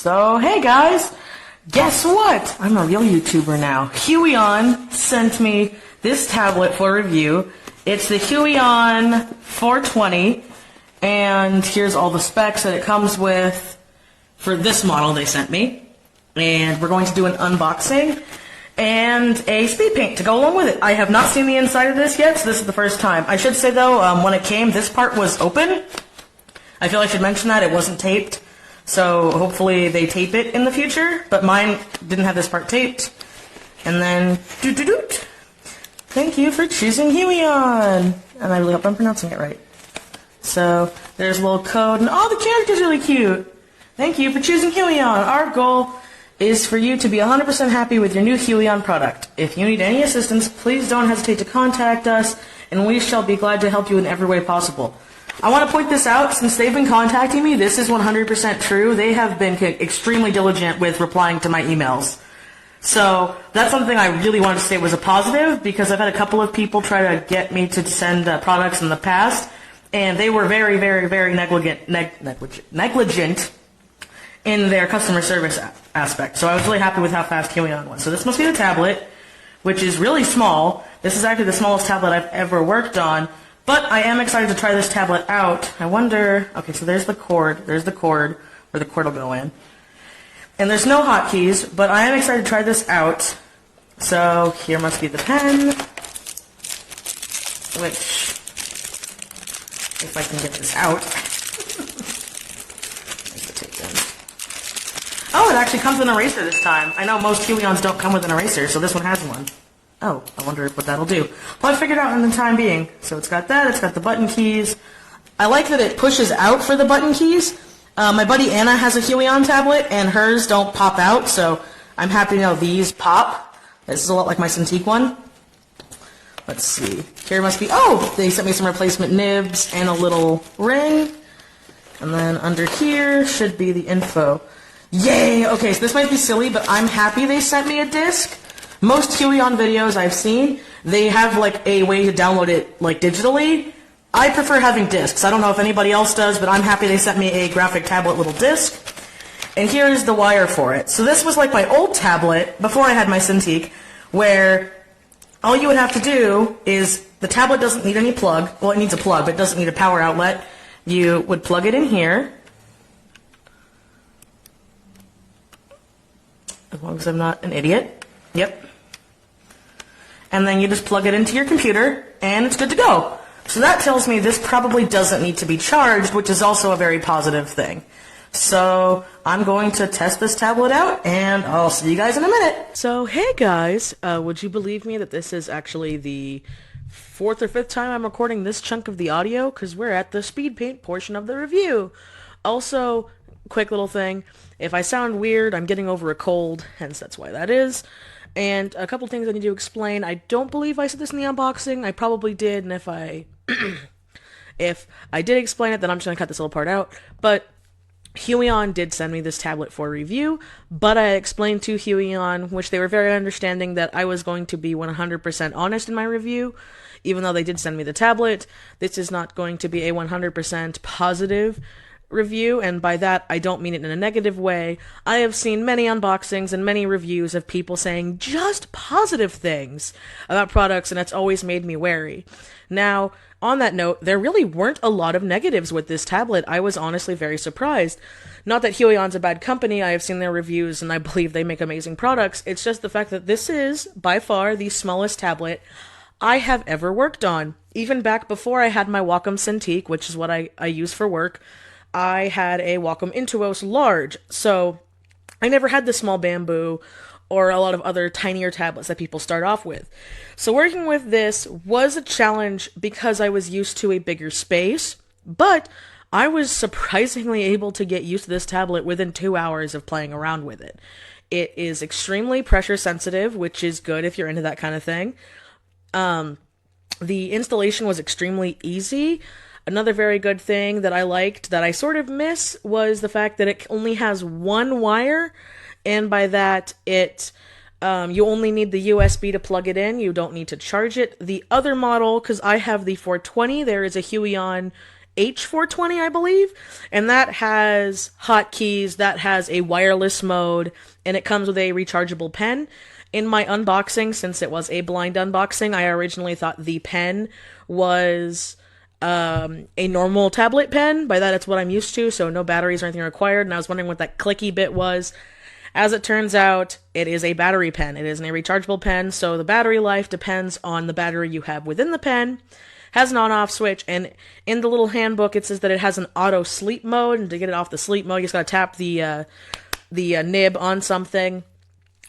So, hey guys, guess what? I'm a real YouTuber now. Huion sent me this tablet for review. It's the Huion 420, and here's all the specs that it comes with for this model they sent me. And we're going to do an unboxing and a speed paint to go along with it. I have not seen the inside of this yet, so this is the first time. I should say though, when it came, this part was open. I feel I should mention that. It wasn't taped. So hopefully they tape it in the future, but mine didn't have this part taped. And then, doot-doot-doot. Thank you for choosing Huion. And I really hope I'm pronouncing it right. So there's a little code, and oh, the character's really cute. Thank you for choosing Huion. Our goal is for you to be 100% happy with your new Huion product. If you need any assistance, please don't hesitate to contact us, and we shall be glad to help you in every way possible. I want to point this out, since they've been contacting me, this is 100% true. They have been extremely diligent with replying to my emails. So that's something I really wanted to say was a positive, because I've had a couple of people try to get me to send products in the past, and they were very, very, very negligent in their customer service aspect. So I was really happy with how fast Huion was. So this must be the tablet, which is really small. This is actually the smallest tablet I've ever worked on. But I am excited to try this tablet out. I wonder, okay, so there's the cord. There's the cord, where the cord will go in. And there's no hotkeys, but I am excited to try this out. So here must be the pen, which, if I can get this out. There's the tape in. Oh, it actually comes with an eraser this time. I know most Huions don't come with an eraser, so this one has one. Oh, I wonder what that'll do. Well, I figured out in the time being. So it's got that, it's got the button keys. I like that it pushes out for the button keys. My buddy Anna has a Huion tablet, and hers don't pop out, so I'm happy to know these pop. This is a lot like my Cintiq one. Let's see. Here must be, oh, they sent me some replacement nibs and a little ring. And then under here should be the info. Yay! Okay, so this might be silly, but I'm happy they sent me a disc. Most Huion videos I've seen, they have like a way to download it like digitally. I prefer having discs. I don't know if anybody else does, but I'm happy they sent me a graphic tablet little disc. And here is the wire for it. So this was like my old tablet, before I had my Cintiq, where all you would have to do is, the tablet doesn't need any plug. Well, it needs a plug, but it doesn't need a power outlet. You would plug it in here. As long as I'm not an idiot. Yep. And then you just plug it into your computer, and it's good to go. So that tells me this probably doesn't need to be charged, which is also a very positive thing. So I'm going to test this tablet out, and I'll see you guys in a minute. So hey guys, would you believe me that this is actually the 4th or 5th time I'm recording this chunk of the audio, because we're at the speed paint portion of the review. Also, quick little thing, if I sound weird, I'm getting over a cold, hence that's why that is. And a couple things I need to explain. I don't believe I said this in the unboxing. I probably did, and if I did explain it, then I'm just going to cut this little part out. But Huion did send me this tablet for review, but I explained to Huion, which they were very understanding, that I was going to be 100% honest in my review. Even though they did send me the tablet, this is not going to be a 100% positive review, and by that I don't mean it in a negative way. I have seen many unboxings and many reviews of people saying just positive things about products, and it's always made me wary. Now, on that note, there really weren't a lot of negatives with this tablet. I was honestly very surprised. Not that Huion's a bad company, I have seen their reviews and I believe they make amazing products. It's just the fact that this is, by far, the smallest tablet I have ever worked on. Even back before I had my Wacom Cintiq, which is what I use for work, I had a Wacom Intuos Large, so I never had the small Bamboo or a lot of other tinier tablets that people start off with. So working with this was a challenge because I was used to a bigger space, but I was surprisingly able to get used to this tablet within 2 hours of playing around with it. It is extremely pressure sensitive, which is good if you're into that kind of thing. The installation was extremely easy. Another very good thing that I liked that I sort of miss was the fact that it only has one wire, and by that you only need the USB to plug it in. You don't need to charge it. The other model, because I have the 420, there is a Huion H420, I believe, and that has hotkeys, that has a wireless mode, and it comes with a rechargeable pen. In my unboxing, since it was a blind unboxing, I originally thought the pen was a normal tablet pen. By that, it's what I'm used to, so no batteries or anything required, and I was wondering what that clicky bit was. As it turns out, it is a battery pen. It isn't a rechargeable pen, so the battery life depends on the battery you have within the pen. Has an on-off switch, and in the little handbook it says that it has an auto sleep mode, and to get it off the sleep mode, you just gotta tap the nib on something,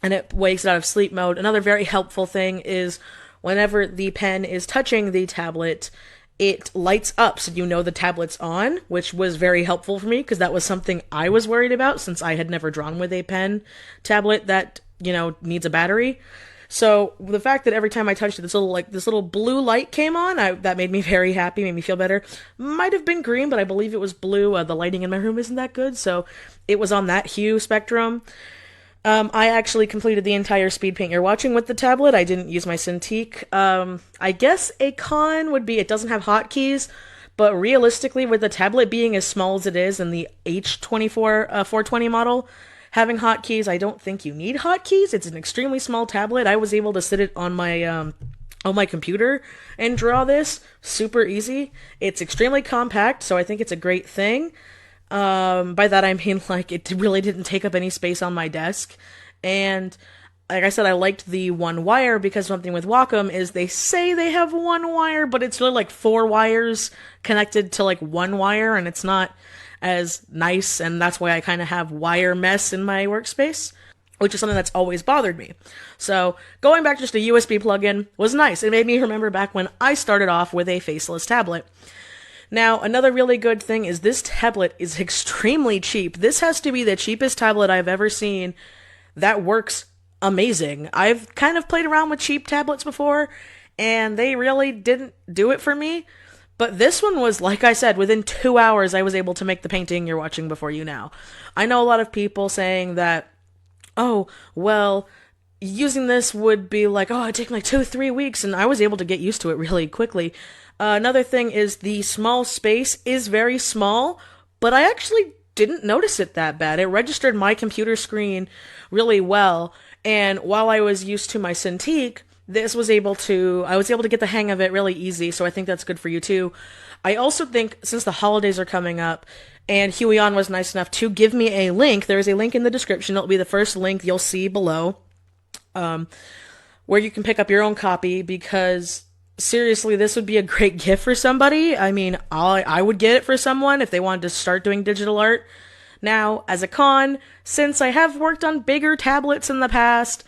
and it wakes it out of sleep mode. Another very helpful thing is whenever the pen is touching the tablet, it lights up so you know the tablet's on, which was very helpful for me because that was something I was worried about since I had never drawn with a pen tablet that, needs a battery. So the fact that every time I touched it, this little blue light came on, that made me very happy, made me feel better. Might have been green, but I believe it was blue. The lighting in my room isn't that good, so it was on that hue spectrum. I actually completed the entire speed paint you're watching with the tablet. I didn't use my Cintiq. I guess a con would be it doesn't have hotkeys, but realistically, with the tablet being as small as it is and the H24 420 model having hotkeys, I don't think you need hotkeys. It's an extremely small tablet. I was able to sit it on my computer and draw this super easy. It's extremely compact, so I think it's a great thing. By that I mean, it really didn't take up any space on my desk, and like I said, I liked the one wire because something with Wacom is they say they have one wire, but it's really 4 wires connected to one wire, and it's not as nice, and that's why I kind of have wire mess in my workspace, which is something that's always bothered me. So going back to just a USB plug-in was nice. It made me remember back when I started off with a faceless tablet. Now, another really good thing is this tablet is extremely cheap. This has to be the cheapest tablet I've ever seen that works amazing. I've kind of played around with cheap tablets before, and they really didn't do it for me. But this one was, like I said, within 2 hours I was able to make the painting you're watching before you now. I know a lot of people saying that, oh, well, using this would be it'd take me 2-3 weeks, and I was able to get used to it really quickly. Another thing is the small space is very small, but I actually didn't notice it that bad. It registered my computer screen really well, and while I was used to my Cintiq, I was able to get the hang of it really easy, so I think that's good for you too. I also think, since the holidays are coming up, and Huion was nice enough to give me a link, there is a link in the description, it'll be the first link you'll see below, where you can pick up your own copy, because seriously, this would be a great gift for somebody. I mean, I would get it for someone if they wanted to start doing digital art. Now, as a con, since I have worked on bigger tablets in the past,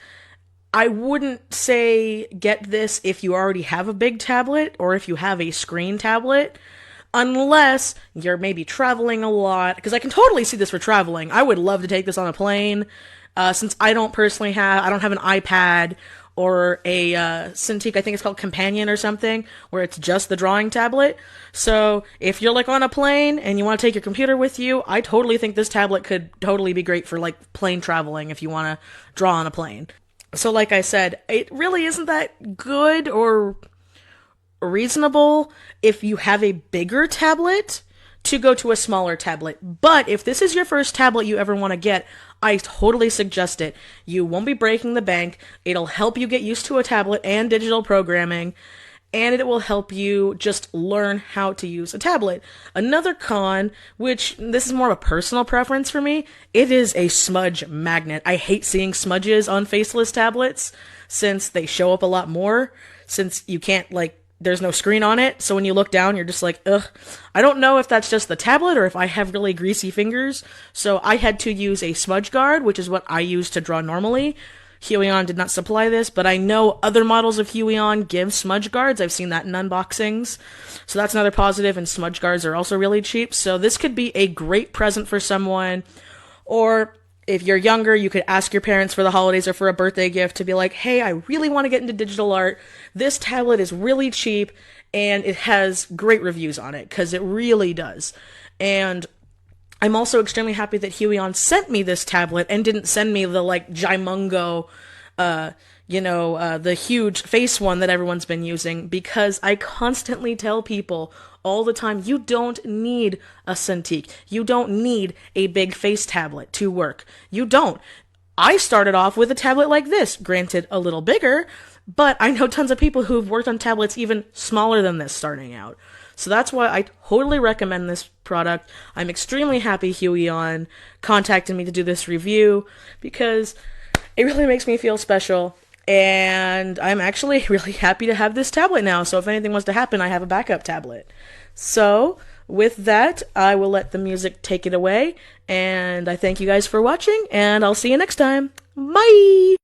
I wouldn't say get this if you already have a big tablet or if you have a screen tablet, unless you're maybe traveling a lot, because I can totally see this for traveling. I would love to take this on a plane, since I don't have an iPad or a Cintiq, I think it's called Companion or something, where it's just the drawing tablet. So if you're on a plane and you want to take your computer with you, I totally think this tablet could totally be great for plane traveling if you want to draw on a plane. So like I said, it really isn't that good or reasonable if you have a bigger tablet to go to a smaller tablet. But if this is your first tablet you ever want to get, I totally suggest it. You won't be breaking the bank. It'll help you get used to a tablet and digital programming, and it will help you just learn how to use a tablet. Another con, which this is more of a personal preference for me, it is a smudge magnet. I hate seeing smudges on faceless tablets since they show up a lot more, since you can't there's no screen on it, so when you look down, you're just ugh. I don't know if that's just the tablet or if I have really greasy fingers, so I had to use a smudge guard, which is what I use to draw normally. Huion did not supply this, but I know other models of Huion give smudge guards. I've seen that in unboxings, so that's another positive, and smudge guards are also really cheap, so this could be a great present for someone, or if you're younger, you could ask your parents for the holidays or for a birthday gift to be like, hey, I really want to get into digital art. This tablet is really cheap, and it has great reviews on it, because it really does. And I'm also extremely happy that Huion sent me this tablet and didn't send me the, Jimungo, the huge face one that everyone's been using, because I constantly tell people all the time. You don't need a Cintiq. You don't need a big face tablet to work. You don't. I started off with a tablet like this, granted a little bigger, but I know tons of people who've worked on tablets even smaller than this starting out. So that's why I totally recommend this product. I'm extremely happy Huion contacted me to do this review because it really makes me feel special. And I'm actually really happy to have this tablet now. So if anything was to happen, I have a backup tablet. So with that, I will let the music take it away. And I thank you guys for watching, and I'll see you next time. Bye!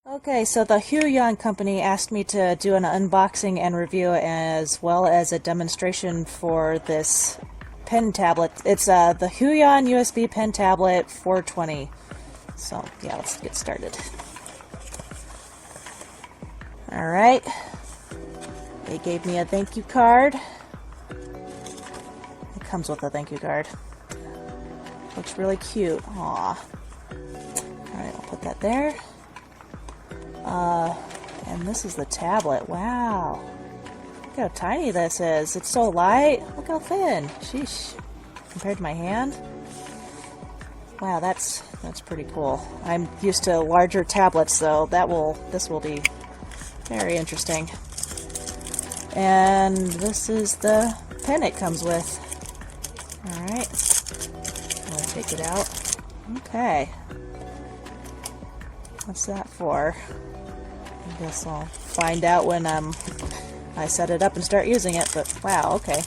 Okay, so the Huion company asked me to do an unboxing and review as well as a demonstration for this pen tablet. It's the Huion USB pen tablet 420. So yeah, let's get started. Alright, they gave me a thank you card. It comes with a thank you card. Looks really cute. Aww. Alright, I'll put that there. And this is the tablet. Wow. Look how tiny this is. It's so light. Look how thin. Sheesh. Compared to my hand. Wow, that's pretty cool. I'm used to larger tablets, though. This will be very interesting. And this is the pen it comes with. Alright. I'll take it out. Okay. What's that for? I guess I'll find out when I set it up and start using it, but wow, okay.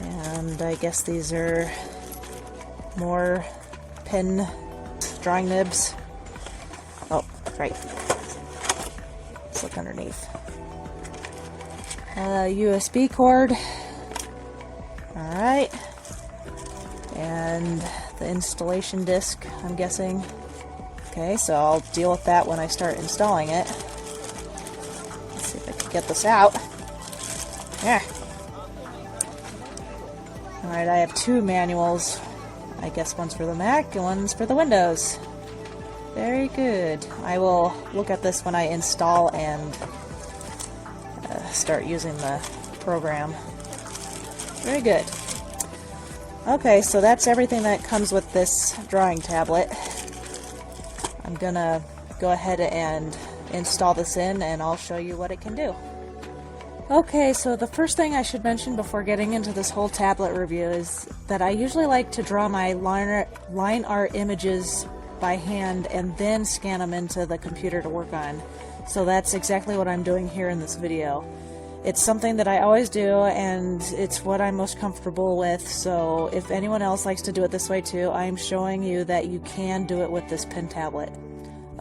And I guess these are more pen drawing nibs. Oh, right. Let's look underneath. USB cord. Alright. And the installation disc, I'm guessing. Okay, so I'll deal with that when I start installing it. Let's see if I can get this out. Yeah. Alright, I have two manuals. I guess one's for the Mac and one's for the Windows. Very good. I will look at this when I install and start using the program. Very good. Okay, so that's everything that comes with this drawing tablet. I'm gonna go ahead and install this in, and I'll show you what it can do. Okay, so the first thing I should mention before getting into this whole tablet review is that I usually like to draw my line art images by hand and then scan them into the computer to work on. So that's exactly what I'm doing here in this video. It's something that I always do, and it's what I'm most comfortable with, so if anyone else likes to do it this way too, I'm showing you that you can do it with this pen tablet.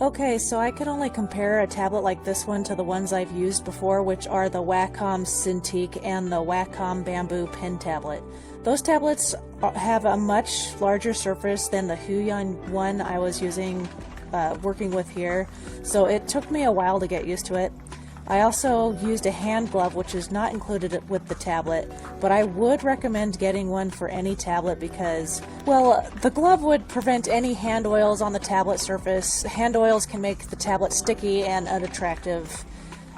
Okay, so I can only compare a tablet like this one to the ones I've used before, which are the Wacom Cintiq and the Wacom Bamboo pen tablet. Those tablets have a much larger surface than the Huion one I was using, working with here, so it took me a while to get used to it. I also used a hand glove, which is not included with the tablet, but I would recommend getting one for any tablet because, well, the glove would prevent any hand oils on the tablet surface. Hand oils can make the tablet sticky and unattractive.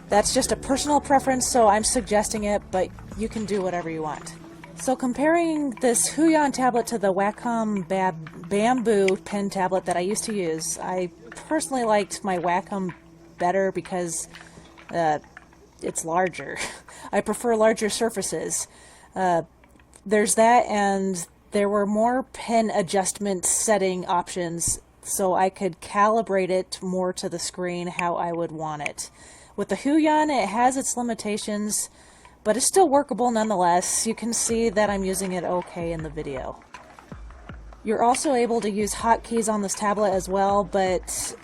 That's just a personal preference, so I'm suggesting it, but you can do whatever you want. So comparing this Huion tablet to the Wacom Bamboo pen tablet that I used to use, I personally liked my Wacom better because it's larger. I prefer larger surfaces. There's that, and there were more pen adjustment setting options, so I could calibrate it more to the screen how I would want it. With the Huion, it has its limitations, but it's still workable nonetheless. You can see that I'm using it okay in the video. You're also able to use hotkeys on this tablet as well, but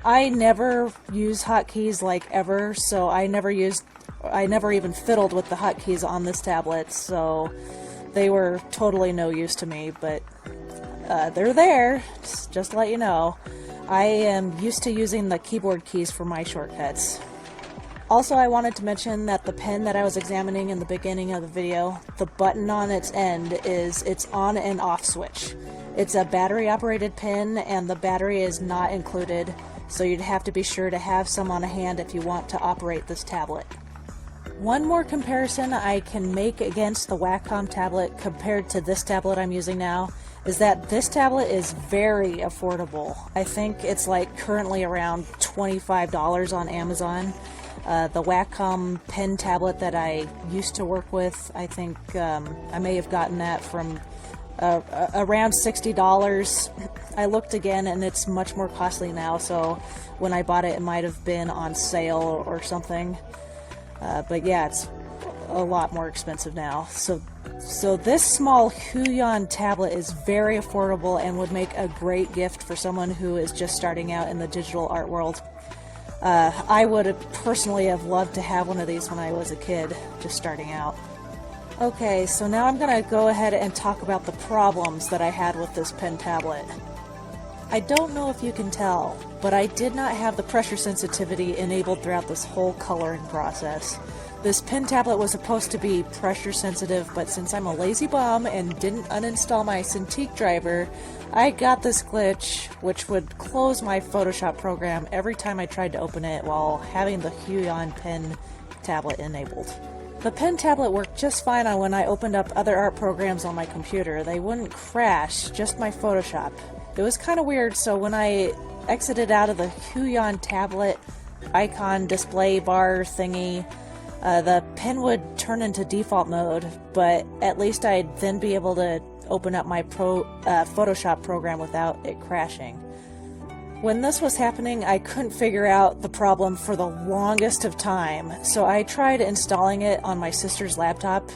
I never use hotkeys like ever, so I never even fiddled with the hotkeys on this tablet, so they were totally no use to me, but they're there, just to let you know. I am used to using the keyboard keys for my shortcuts. Also, I wanted to mention that the pen that I was examining in the beginning of the video, the button on its end is its on and off switch. It's a battery operated pen and the battery is not included, so you'd have to be sure to have some on hand if you want to operate this tablet. One more comparison I can make against the Wacom tablet compared to this tablet I'm using now is that this tablet is very affordable. I think it's like currently around $25 on Amazon. The Wacom pen tablet that I used to work with, I think I may have gotten that from around $60. I looked again and it's much more costly now, so when I bought it, it might have been on sale or something. But yeah, it's a lot more expensive now. So this small Huion tablet is very affordable and would make a great gift for someone who is just starting out in the digital art world. I would have personally have loved to have one of these when I was a kid, just starting out. Okay, so now I'm going to go ahead and talk about the problems that I had with this pen tablet. I don't know if you can tell, but I did not have the pressure sensitivity enabled throughout this whole coloring process. This pen tablet was supposed to be pressure sensitive, but since I'm a lazy bum and didn't uninstall my Cintiq driver, I got this glitch which would close my Photoshop program every time I tried to open it while having the Huion pen tablet enabled. The pen tablet worked just fine on when I opened up other art programs on my computer. They wouldn't crash, just my Photoshop. It was kind of weird, so when I exited out of the Huion tablet icon display bar thingy, the pen would turn into default mode, but at least I'd then be able to open up my Photoshop program without it crashing. When this was happening, I couldn't figure out the problem for the longest of time, so I tried installing it on my sister's laptop,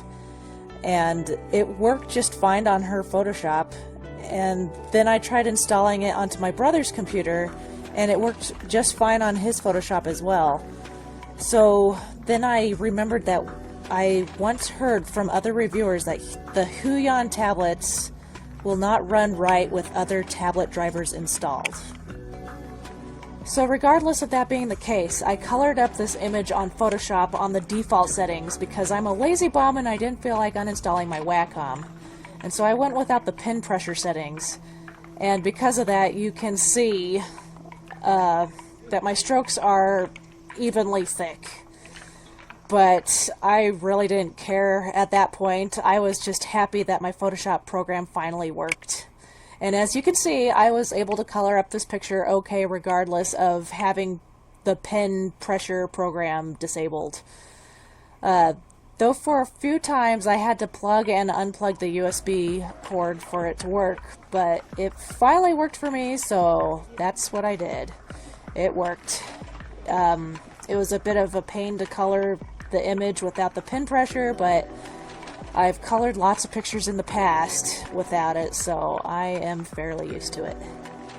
and it worked just fine on her Photoshop, and then I tried installing it onto my brother's computer, and it worked just fine on his Photoshop as well. So then I remembered that I once heard from other reviewers that the Huion tablets will not run right with other tablet drivers installed. So regardless of that being the case, I colored up this image on Photoshop on the default settings because I'm a lazy bum and I didn't feel like uninstalling my Wacom. And so I went without the pen pressure settings. And because of that, you can see that my strokes are evenly thick. But I really didn't care at that point. I was just happy that my Photoshop program finally worked. And as you can see, I was able to color up this picture okay regardless of having the pen pressure program disabled. Though for a few times I had to plug and unplug the USB cord for it to work, but it finally worked for me, so that's what I did. It worked. It was a bit of a pain to color the image without the pin pressure, but I've colored lots of pictures in the past without it, so I am fairly used to it.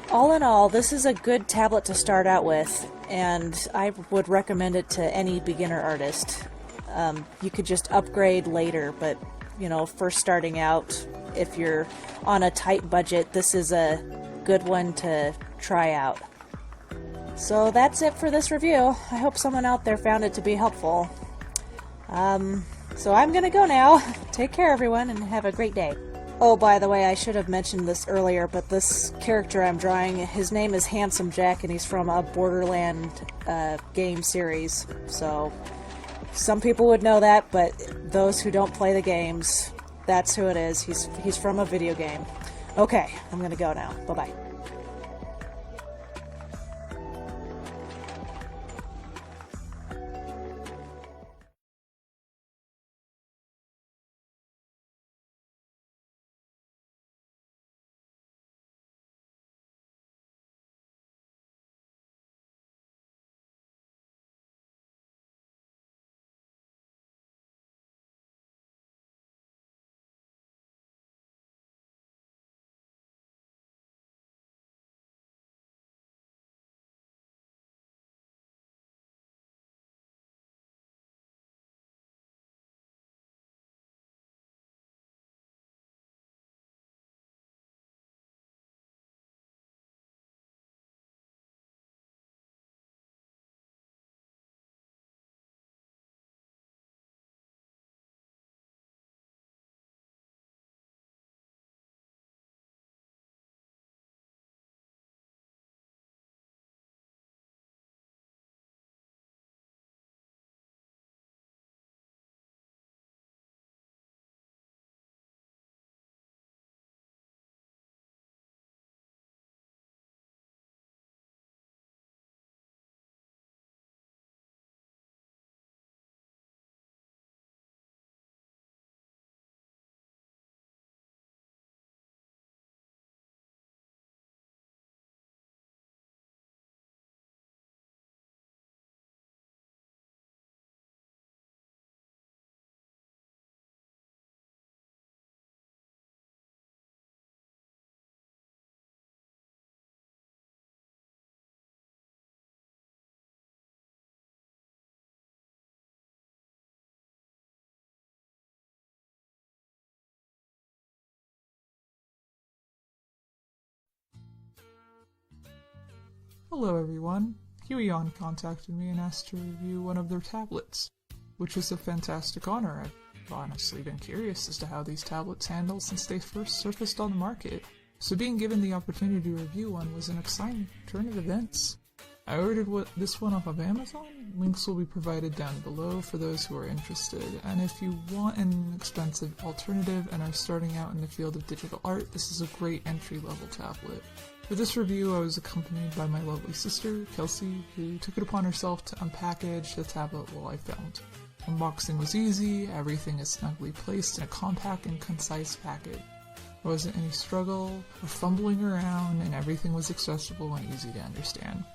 All in all, this is a good tablet to start out with, and I would recommend it to any beginner artist. You could just upgrade later, but, you know, first starting out, if you're on a tight budget, this is a good one to try out. So that's it for this review. I hope someone out there found it to be helpful. So I'm gonna go now. Take care, everyone, and have a great day. Oh, by the way, I should have mentioned this earlier, but this character I'm drawing, his name is Handsome Jack, and he's from a Borderland game series. So some people would know that, but those who don't play the games, that's who it is. He's from a video game. Okay, I'm gonna go now. Bye-bye. Hello everyone, Huion contacted me and asked to review one of their tablets, which is a fantastic honor. I've honestly been curious as to how these tablets handle since they first surfaced on the market, so being given the opportunity to review one was an exciting turn of events. I ordered this one off of Amazon. Links will be provided down below for those who are interested, and if you want an inexpensive alternative and are starting out in the field of digital art, this is a great entry-level tablet. For this review, I was accompanied by my lovely sister, Kelsey, who took it upon herself to unpackage the tablet while I filmed. Unboxing was easy, everything is snugly placed in a compact and concise package. There wasn't any struggle or fumbling around, and everything was accessible and easy to understand.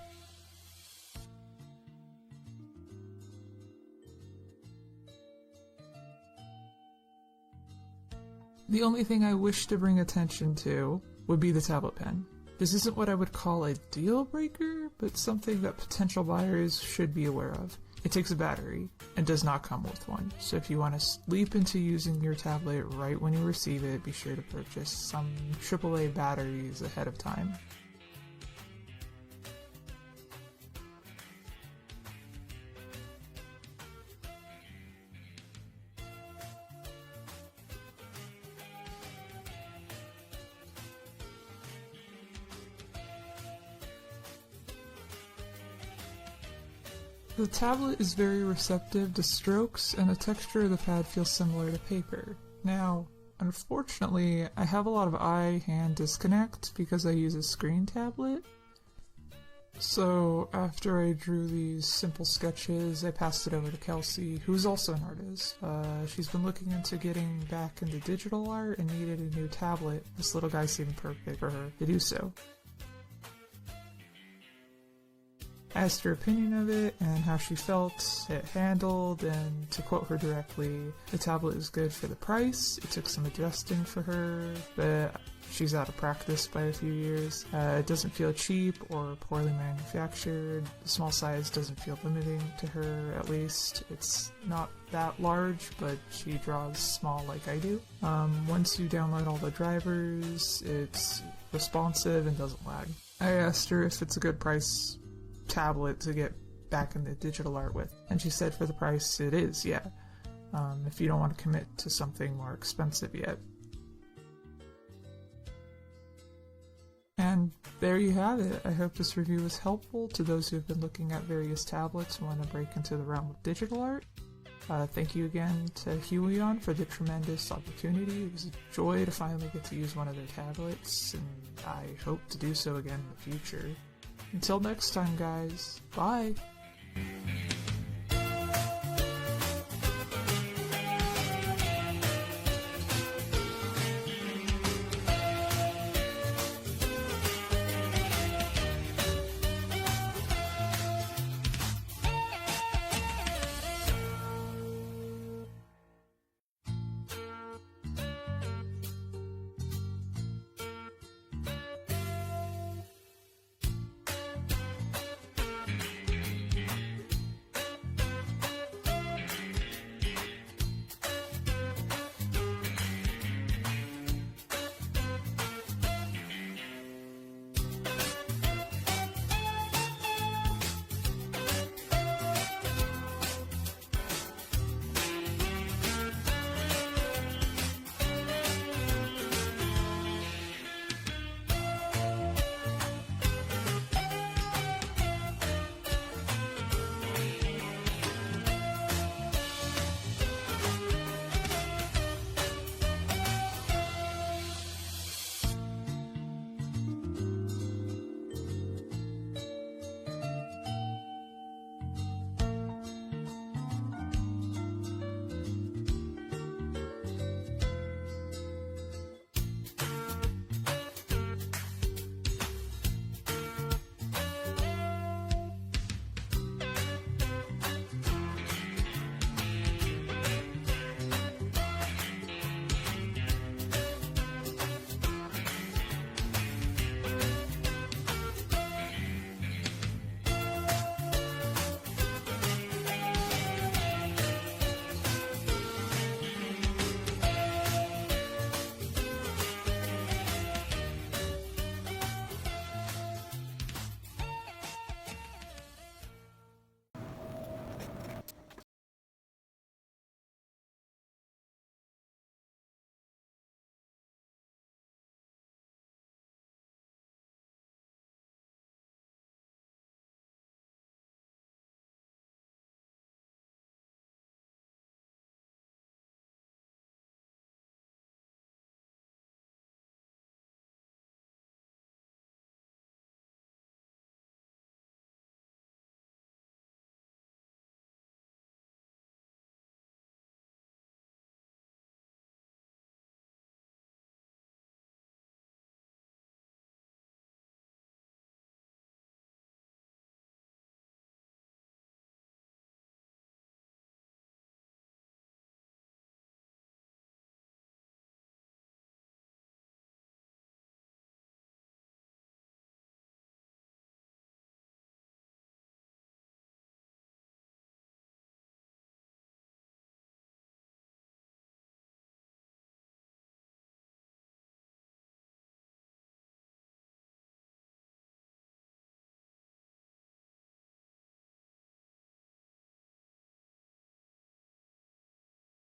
The only thing I wish to bring attention to would be the tablet pen. This isn't what I would call a deal breaker, but something that potential buyers should be aware of. It takes a battery and does not come with one, so if you want to leap into using your tablet right when you receive it, be sure to purchase some AAA batteries ahead of time. The tablet is very receptive to strokes, and the texture of the pad feels similar to paper. Now, unfortunately, I have a lot of eye-hand disconnect because I use a screen tablet, So after I drew these simple sketches, I passed it over to Kelsey, who's also an artist. She's been looking into getting back into digital art and needed a new tablet. This little guy seemed perfect for her to do so. I asked her opinion of it and how she felt it handled, and to quote her directly, the tablet is good for the price. It took some adjusting for her, but she's out of practice by a few years. It doesn't feel cheap or poorly manufactured. The small size doesn't feel limiting to her, at least. It's not that large, but she draws small like I do. Once you download all the drivers, it's responsive and doesn't lag. I asked her if it's a good price tablet to get back into digital art with, and she said for the price it is, yeah, if you don't want to commit to something more expensive yet. And there you have it. I hope this review was helpful to those who have been looking at various tablets and want to break into the realm of digital art. Thank you again to Huion for the tremendous opportunity. It was a joy to finally get to use one of their tablets, and I hope to do so again in the future. Until next time, guys. Bye!